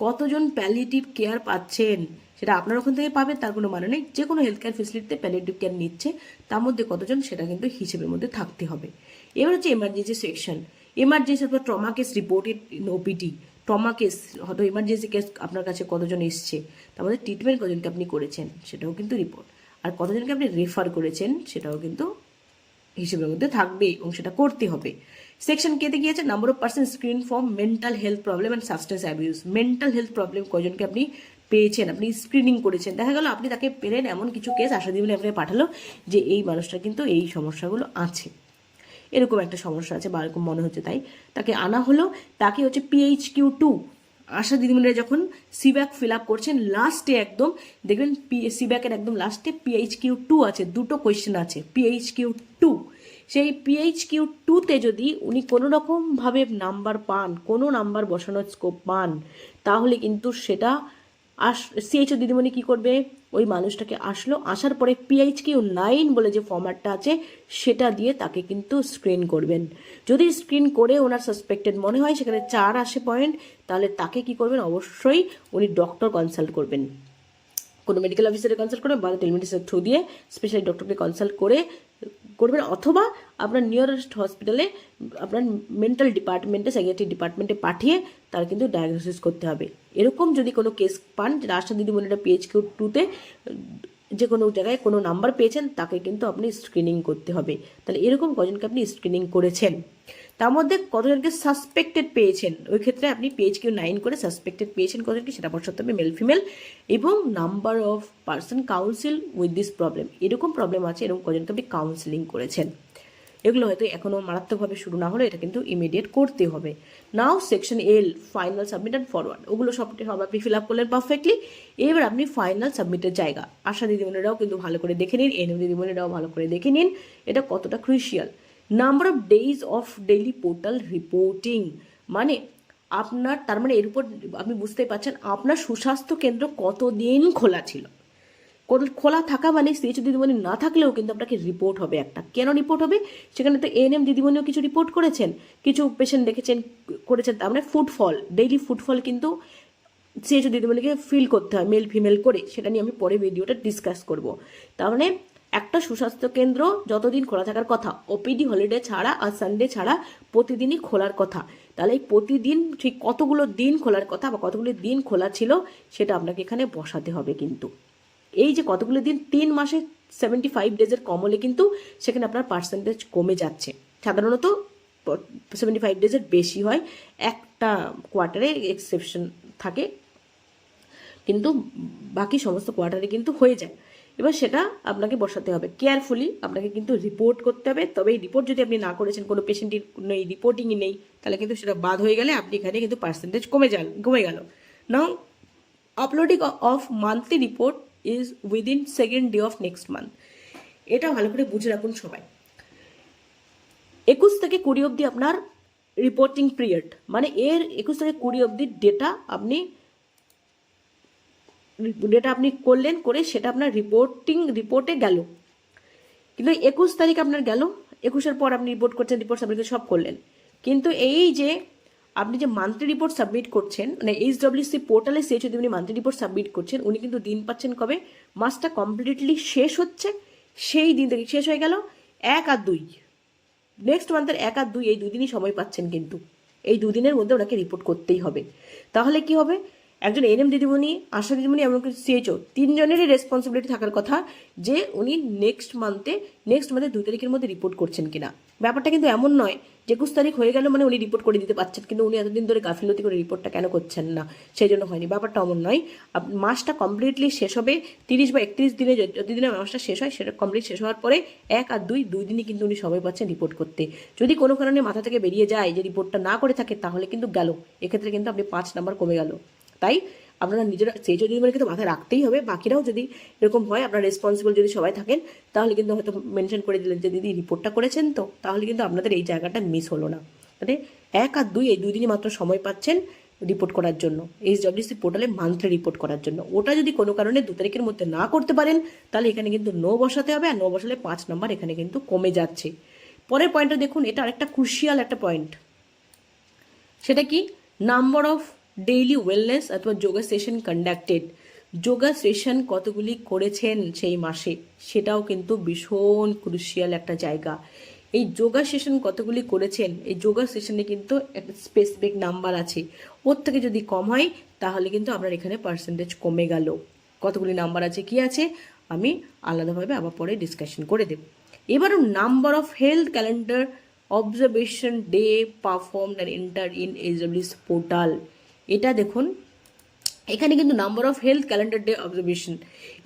কতজন প্যালিয়েটিভ কেয়ার পাচ্ছেন সেটা আপনার ওখান থেকে পাবে তার কোনো মানে নেই। যে কোনো হেলথ কেয়ার ফেসিলিটিতে প্যালিয়েটিভ কেয়ার নিচ্ছে তার মধ্যে কতজন সেটা কিন্তু হিসেবের মধ্যে থাকতে হবে। এবার হচ্ছে এমার্জেন্সি সেকশন। এমার্জেন্সি অথবা trauma case reported in OPD. Trauma case হয়তো এমার্জেন্সি কেস আপনার কাছে কতজন এসছে, তার মধ্যে ট্রিটমেন্ট কতজনকে আপনি করেছেন সেটাও কিন্তু রিপোর্ট, আর কতজনকে আপনি রেফার করেছেন সেটাও কিন্তু হিসেবের মধ্যে থাকবে এবং সেটা করতে হবে। সেকশন কেতে গিয়েছে number of person screen for mental health problem and substance abuse. Mental health problem কয়জনকে আপনি পেয়েছেন, আপনি স্ক্রিনিং করেছেন, দেখা গেল আপনি তাকে পেলেন এমন কিছু কেস আশা দিবলে আপনাকে পাঠালো যে এই মানুষটা কিন্তু এই সমস্যাগুলো আছে, এরকম একটা সমস্যা আছে বা এরকম মনে হচ্ছে, তাই তাকে আনা হলো। তাকে হচ্ছে PHQ2 আশা দিদিমণিরা যখন সিব্যাক ফিল আপ করছেন লাস্টে একদম দেখবেন সিব্যাকের একদম লাস্টে PHQ2 আছে, দুটো কোয়েশ্চেন আছে PHQ2। সেই PHQ2-তে যদি উনি কোনো রকমভাবে নাম্বার পান, কোনো নাম্বার বসানোর স্কোপ পান, তাহলে কিন্তু সেটা CHO দিদিমণি কী করবে, ওই মানুষটাকে আসার পরে PHQ9 বলে যে ফর্ম্যাটটা আছে সেটা দিয়ে তাকে কিন্তু স্ক্রিন করবেন। যদি স্ক্রিন করে ওনার সাসপেক্টেড মনে হয় সেখানে 4 আসে পয়েন্ট, তাহলে তাকে কি করবেন, অবশ্যই উনি ডক্টর কনসাল্ট করবেন, কোনো মেডিকেল অফিসারে কনসাল্ট করবেন বা টেলিমেডিসিনের থ্রু দিয়ে স্পেশালি ডক্টরকে কনসাল্ট করবেন, অথবা আপনার নিয়ারেস্ট হসপিটালে আপনার মেন্টাল ডিপার্টমেন্টে সাইকিয়াট্রিক ডিপার্টমেন্টে পাঠিয়ে তার কিন্তু ডায়াগনোসিস করতে হবে। এরকম যদি কোনো কেস পান যেটা আশা দিদিমণিরা PHQ2-তে যে কোনো জায়গায় কোনো নাম্বার পেয়েছেন তাকে কিন্তু আপনি স্ক্রিনিং করতে হবে। তাহলে এরকম কজনকে আপনি স্ক্রিনিং করেছেন, তার মধ্যে কতজনকে সাসপেক্টেড পেয়েছেন, ওই ক্ষেত্রে আপনি PHQ9 করে সাসপেক্টেড পেয়েছেন কতজনকে সেটা বসাতে হবে, মেল ফিমেল, এবং number of person council with this problem, এরকম প্রবলেম আছে এরকম কজনকে আপনি কাউন্সিলিং করেছেন। এগুলো হয়তো এখনও মারাত্মকভাবে শুরু না হলে এটা কিন্তু ইমিডিয়েট করতে হবে। Now section L final submit and forward, ওগুলো সব আপনি ফিল আপ করলেন পারফেক্টলি। এবার আপনি ফাইনাল সাবমিটের জায়গা আশা দিদিমণিরাও কিন্তু ভালো করে দেখে নিন, এনএম দিদিমণিরাও ভালো করে দেখে নিন এটা কতটা crucial. Number of days of daily portal reporting, মানে আপনার তার মানে এর উপর আপনি বুঝতেই পারছেন আপনার সুস্বাস্থ্য কেন্দ্র কতদিন খোলা ছিল। খোলা থাকা মানে CHO দিদিমণি না থাকলেও কিন্তু আপনাকে রিপোর্ট হবে একটা। কেন রিপোর্ট হবে, সেখানে তো ANM দিদিমণিও কিছু রিপোর্ট করেছেন, কিছু পেশেন্ট করেছেন, তার মানে ফুটফল, ডেইলি ফুটফল কিন্তু CHO দিদিমণিকে ফিল করতে হয় মেল ফিমেল করে, সেটা নিয়ে আমি পরে ভিডিওটা ডিসকাস করব। তার মানে একটা সুস্বাস্থ্য কেন্দ্র যতদিন খোলা থাকার কথা, OPD হলিডে ছাড়া আর সানডে ছাড়া প্রতিদিনই খোলার কথা। তাহলে এই প্রতিদিন ঠিক কতগুলো দিন খোলার কথা বা কতগুলো দিন খোলা ছিল সেটা আপনাকে এখানে বসাতে হবে। কিন্তু এই যে কতগুলো দিন, 3 মাসে 75 ডেজের কম হলে কিন্তু সেখানে আপনার পার্সেন্টেজ কমে যাচ্ছে। সাধারণত 75 ডেজের বেশি হয়, একটা কোয়ার্টারে এক্সেপশন থাকে, কিন্তু বাকি সমস্ত কোয়ার্টারে কিন্তু হয়ে যায়। এবার সেটা আপনাকে বসাতে হবে কেয়ারফুলি, আপনাকে কিন্তু রিপোর্ট করতে হবে। তবে এই রিপোর্ট যদি আপনি না করেছেন, কোনো পেশেন্টের নেই, রিপোর্টিংই নেই, তাহলে কিন্তু সেটা বাদ হয়ে গেলে আপনি এখানে কিন্তু পার্সেন্টেজ কমে গেল। Now uploading of monthly report is within 2nd day of next month. এটা ভালো করে বুঝে রাখুন সবাই। 21 থেকে 20 অবধি আপনার রিপোর্টিং পিরিয়ড, মানে এর 21 থেকে 20 অবধি ডেটা আপনি করলেন, করে সেটা আপনার রিপোর্টে গেল। কিন্তু 21 তারিখ আপনার গেল, 21-এর পর আপনি রিপোর্ট করছেন, রিপোর্ট সাবমিট সব করলেন, কিন্তু এই যে আপনি যে মান্থলি রিপোর্ট সাবমিট করছেন, মানে HWC পোর্টালে CHO দিদিমণি মান্থলি রিপোর্ট সাবমিট করছেন, উনি কিন্তু দিন পাচ্ছেন কবে, মাসটা কমপ্লিটলি শেষ হচ্ছে সেই দিন থেকে শেষ হয়ে গেল 1 আর 2, নেক্সট মান্থের 1 আর 2, এই 2 দিনই সময় পাচ্ছেন। কিন্তু এই 2 দিনের মধ্যে ওনাকে রিপোর্ট করতেই হবে। তাহলে কি হবে, একজন NM দিদিমণি, আশা দিদিমণি এমনকি CHO 3 জনেরই রেসপন্সিবিলিটি থাকার কথা যে উনি নেক্সট মান্থে 2 তারিখের মধ্যে রিপোর্ট করছেন কিনা। ব্যাপারটা কিন্তু এমন নয় যে 21 তারিখ হয়ে গেল মানে উনি রিপোর্ট করে দিতে পারছেন, কিন্তু উনি এতদিন ধরে গাফিলতি করে রিপোর্টটা কেন করছেন না, সেই জন্য হয়নি। ব্যাপারটা এমন নয়, মাসটা কমপ্লিটলি শেষ হবে 30 বা 31 দিনে, যতদিনে মাসটা শেষ হয় সেটা কমপ্লিট শেষ হওয়ার পরে 1 আর 2 দিনই কিন্তু উনি সময় পাচ্ছেন রিপোর্ট করতে। যদি কোনো কারণে মাথা থেকে বেরিয়ে যায় যে রিপোর্টটা না করে থাকে, তাহলে কিন্তু গেল, এক্ষেত্রে কিন্তু আপনি 5 নাম্বার কমে গেল। তাই আপনারা নিজেরা CHO দিদিমণিকে তো মাথায় রাখতেই হবে। বাকিরাও যদি এরকম হয়, আপনার রেসপন্সিবল যদি সবাই থাকেন, তাহলে কিন্তু হয়তো মেনশন করে দিলেন যে দিদি রিপোর্টটা করেছেন তো, তাহলে কিন্তু আপনাদের এই জায়গাটা মিস হলো না। মানে 1 আর 2 এই 2 দিনই মাত্র সময় পাচ্ছেন রিপোর্ট করার জন্য, HWC পোর্টালে মান্থলি রিপোর্ট করার জন্য। ওটা যদি কোনো কারণে 2 তারিখের মধ্যে না করতে পারেন, তাহলে এখানে কিন্তু নো বসাতে হবে, আর নো বসালে 5 নাম্বার এখানে কিন্তু কমে যাচ্ছে। পরের পয়েন্টটা দেখুন, এটা আরেকটা ক্রুশিয়াল একটা পয়েন্ট। সেটা কি, নাম্বার অফ ডেইলি ওয়েলনেস অথবা yoga session conducted. Yoga session কতগুলি করেছেন সেই মাসে, সেটাও কিন্তু ভীষণ ক্রুশিয়াল একটা জায়গা। এই যোগা সেশন কতগুলি করেছেন, এই যোগা সেশনে কিন্তু একটা স্পেসিফিক নাম্বার আছে, ওর থেকে যদি কম হয় তাহলে কিন্তু আপনার এখানে পার্সেন্টেজ কমে গেল। কতগুলি নাম্বার আছে কি আছে আমি আলাদাভাবে আবার পরে ডিসকাশন করে দেব। এবারও number of health calendar observation day performed and enter in HWS portal. এটা দেখুন, এখানে কিন্তু number of health calendar day observation,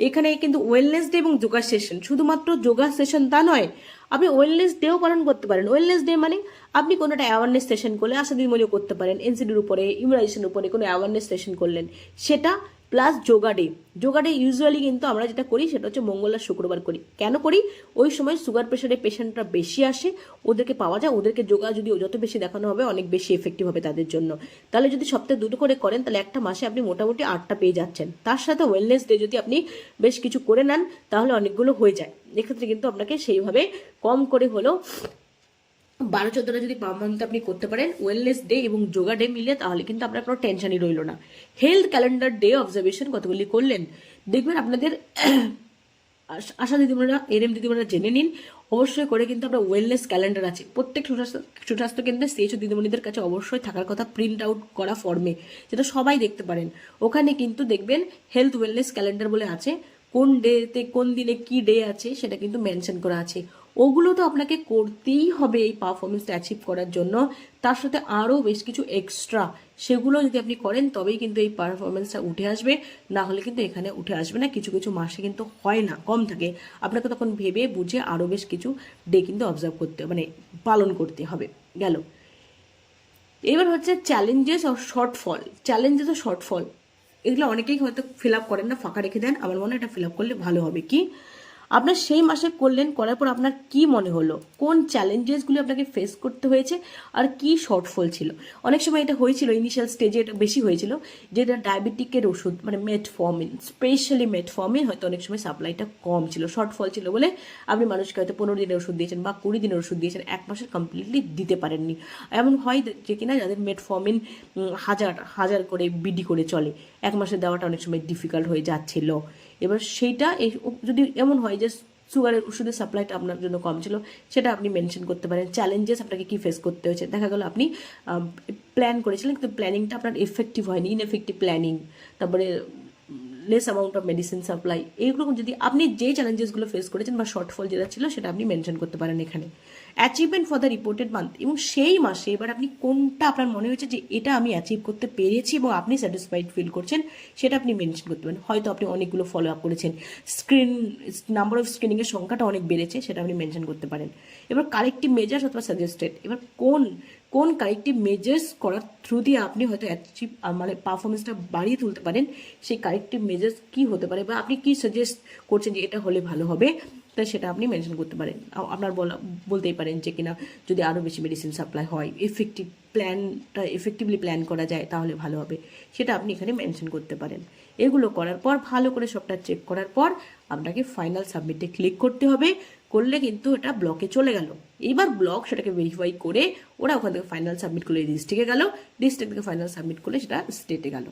এখানে কিন্তু ওয়েলনেস ডে এবং যোগা সেশন, শুধুমাত্র যোগা সেশন তা নয়, আপনি ওয়েলনেস ডেও পালন করতে পারেন। ওয়েলনেস ডে মানে আপনি কোনো একটা অ্যাওয়ারনেস সেশন করলে আশা দিদিমণিও করতে পারেন, এনসিডির উপরে ইমিউনাইজেশনের উপরে কোনো অ্যাওয়ারনেস সেশন করলেন, সেটা plus yoga day. Yoga day usually কিন্তু আমরা যেটা করি সেটা হচ্ছে মঙ্গল আর শুক্রবার করি। কেন করি? ওই সময় সুগার প্রেশারের পেশেন্টরা বেশি আসে, ওদেরকে পাওয়া যায়, ওদেরকে যোগা যদি যত বেশি দেখানো হবে অনেক বেশি এফেক্টিভ হবে তাদের জন্য। তাহলে যদি সপ্তাহে দুটো করে করেন তাহলে একটা মাসে আপনি মোটামুটি 8টা পেয়ে যাচ্ছেন। তার সাথে ওয়েলনেস ডে যদি আপনি বেশ কিছু করে নেন তাহলে অনেকগুলো হয়ে যায়। এক্ষেত্রে কিন্তু আপনাকে সেইভাবে কম করে হলেও 12-14টা যদি পার মান্থ আপনি করতে পারেন ওয়েলনেস ডে এবং যোগা ডে মিলে, তাহলে কিন্তু আপনার কোনো টেনশনই রইল না। হেলথ ক্যালেন্ডার ডে অবজারভেশন কতগুলি করলেন দেখবেন আপনাদের আশা দিদিমণিরা, এনএম দিদিমণিরা জেনে নিন অবশ্যই করে। কিন্তু আপনার ওয়েলনেস ক্যালেন্ডার আছে প্রত্যেক সুস্বাস্থ্য কেন্দ্রে, সিএইচও দিদিমণিদের কাছে অবশ্যই থাকার কথা প্রিন্ট আউট করা ফর্মে, যেটা সবাই দেখতে পারেন। ওখানে কিন্তু দেখবেন হেলথ ওয়েলনেস ক্যালেন্ডার বলে আছে, কোন ডেতে কোন দিনে কি ডে আছে সেটা কিন্তু মেনশন করা আছে। ওগুলো তো আপনাকে করতেই হবে এই পারফরমেন্সটা অ্যাচিভ করার জন্য। তার সাথে আরও বেশ কিছু এক্সট্রা, সেগুলো যদি আপনি করেন তবেই কিন্তু এই পারফরমেন্সটা উঠে আসবে, না হলে কিন্তু এখানে উঠে আসবে না। কিছু কিছু মাসে কিন্তু হয় না, কম থাকে, আপনাকে তখন ভেবে বুঝে আরও বেশ কিছু ডে কিন্তু অবজার্ভ করতে মানে পালন করতে হবে। গেল, এবার হচ্ছে চ্যালেঞ্জেস ও শর্টফল। চ্যালেঞ্জেস ও শর্টফল এগুলো অনেকেই হয়তো ফিল আপ করেন না, ফাঁকা রেখে দেন। আমার মনে হয় এটা ফিল আপ করলে ভালো হবে। কি আপনার সেই মাসে করলেন, করার পর আপনার কি মনে হলো, কোন চ্যালেঞ্জেসগুলি আপনাকে ফেস করতে হয়েছে আর কি শর্টফল ছিল। অনেক সময় এটা হয়েছিল ইনিশিয়াল স্টেজে, এটা বেশি হয়েছিল যেটা ডায়াবেটিকের ওষুধ মানে মেটফর্মিন, স্পেশালি মেটফর্মিন হয়তো অনেক সময় সাপ্লাইটা কম ছিল, শর্টফল ছিল বলে আপনি মানুষকে হয়তো 15 দিনের ওষুধ দিয়েছেন বা 20 দিনের ওষুধ দিয়েছেন, 1 মাসের কমপ্লিটলি দিতে পারেননি। এমন হয় যে কিনা যাদের মেটফর্মিন হাজার করে বিডি করে চলে, 1 মাসে দেওয়াটা অনেক সময় ডিফিকাল্ট হয়ে যাচ্ছিল। এবার সেইটা যদি এমন হয় যে সুগারের ওষুধের সাপ্লাইটা আপনার জন্য কম ছিল, সেটা আপনি মেনশন করতে পারেন। চ্যালেঞ্জেস আপনাকে কি ফেস করতে হয়েছে, দেখা গেল আপনি প্ল্যান করেছিলেন কিন্তু প্ল্যানিংটা আপনার এফেক্টিভ হয়নি, ইনএফেক্টিভ প্ল্যানিং, তারপরে less amount of medicine supply, এইগুলো যদি আপনি যে চ্যালেঞ্জেসগুলো ফেস করেছেন বা শর্টফল যেটা ছিল সেটা আপনি মেনশন করতে পারেন এখানে। Achievement for the reported month, এবং সেই মাসে এবার আপনি কোনটা আপনার মনে হয়েছে যে এটা আমি অ্যাচিভ করতে পেরেছি এবং আপনি স্যাটিসফাইড ফিল করছেন, সেটা আপনি মেনশন করতে পারেন। হয়তো আপনি অনেকগুলো ফলো আপ করেছেন, নাম্বার অফ স্ক্রিনিংয়ের সংখ্যাটা অনেক বেড়েছে, সেটা আপনি মেনশন করতে পারেন। এবার কারেক্টিভ মেজার্স অথবা সাজেস্টেড, এবার কোন কারেক্টিভ মেজার্স করার থ্রু দিয়ে আপনি হয়তো অ্যাচিভ মানে পারফরমেন্সটা বাড়িয়ে তুলতে পারেন, সেই কারেক্টিভ মেজার্স কি হতে পারে বা আপনি কি সাজেস্ট করছেন যে এটা হলে ভালো হবে, তাই সেটা আপনি মেনশন করতে পারেন। আপনার বলতেই পারেন যে কিনা যদি আরও বেশি মেডিসিন সাপ্লাই হয়, এফেক্টিভলি প্ল্যান করা যায় তাহলে ভালো হবে, সেটা আপনি এখানে মেনশন করতে পারেন। এগুলো করার পর ভালো করে সবটা চেক করার পর আপনাকে ফাইনাল সাবমিটে ক্লিক করতে হবে। করলে কিন্তু এটা ব্লকে চলে গেল। এইবার ব্লক সেটাকে ভেরিফাই করে ওরা ওখান থেকে ফাইনাল সাবমিট করলে ডিস্ট্রিক্টে গেল, ডিস্ট্রিক্ট থেকে ফাইনাল সাবমিট করলে সেটা স্টেটে গেল।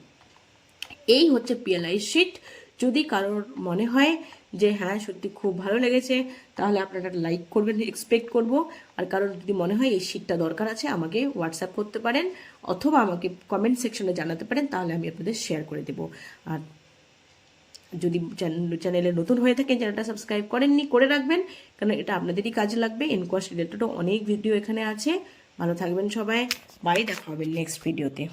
এই হচ্ছে পিএলআই শিট। যদি কারোর মনে হয় যে হ্যাঁ সত্যি খুব ভালো লেগেছে তাহলে আপনারা লাইক করবেন এক্সপেক্ট করব। আর কারোর যদি মনে হয় এই শিটটা দরকার আছে আমাকে হোয়াটসঅ্যাপ করতে পারেন অথবা আমাকে কমেন্ট সেকশনে জানাতে পারেন, তাহলে আমি আপনাদের শেয়ার করে দেব। আর যদি চ্যানেলে নতুন হয়ে থাকেন, চ্যানেলটা সাবস্ক্রাইব করেননি করে রাখবেন, কারণ এটা আপনাদেরই কাজে লাগবে। এনকোয়াস্ট রিলেটেডও অনেক ভিডিও এখানে আছে। ভালো থাকবেন সবাই, বাই, দেখা হবে নেক্সট ভিডিওতে।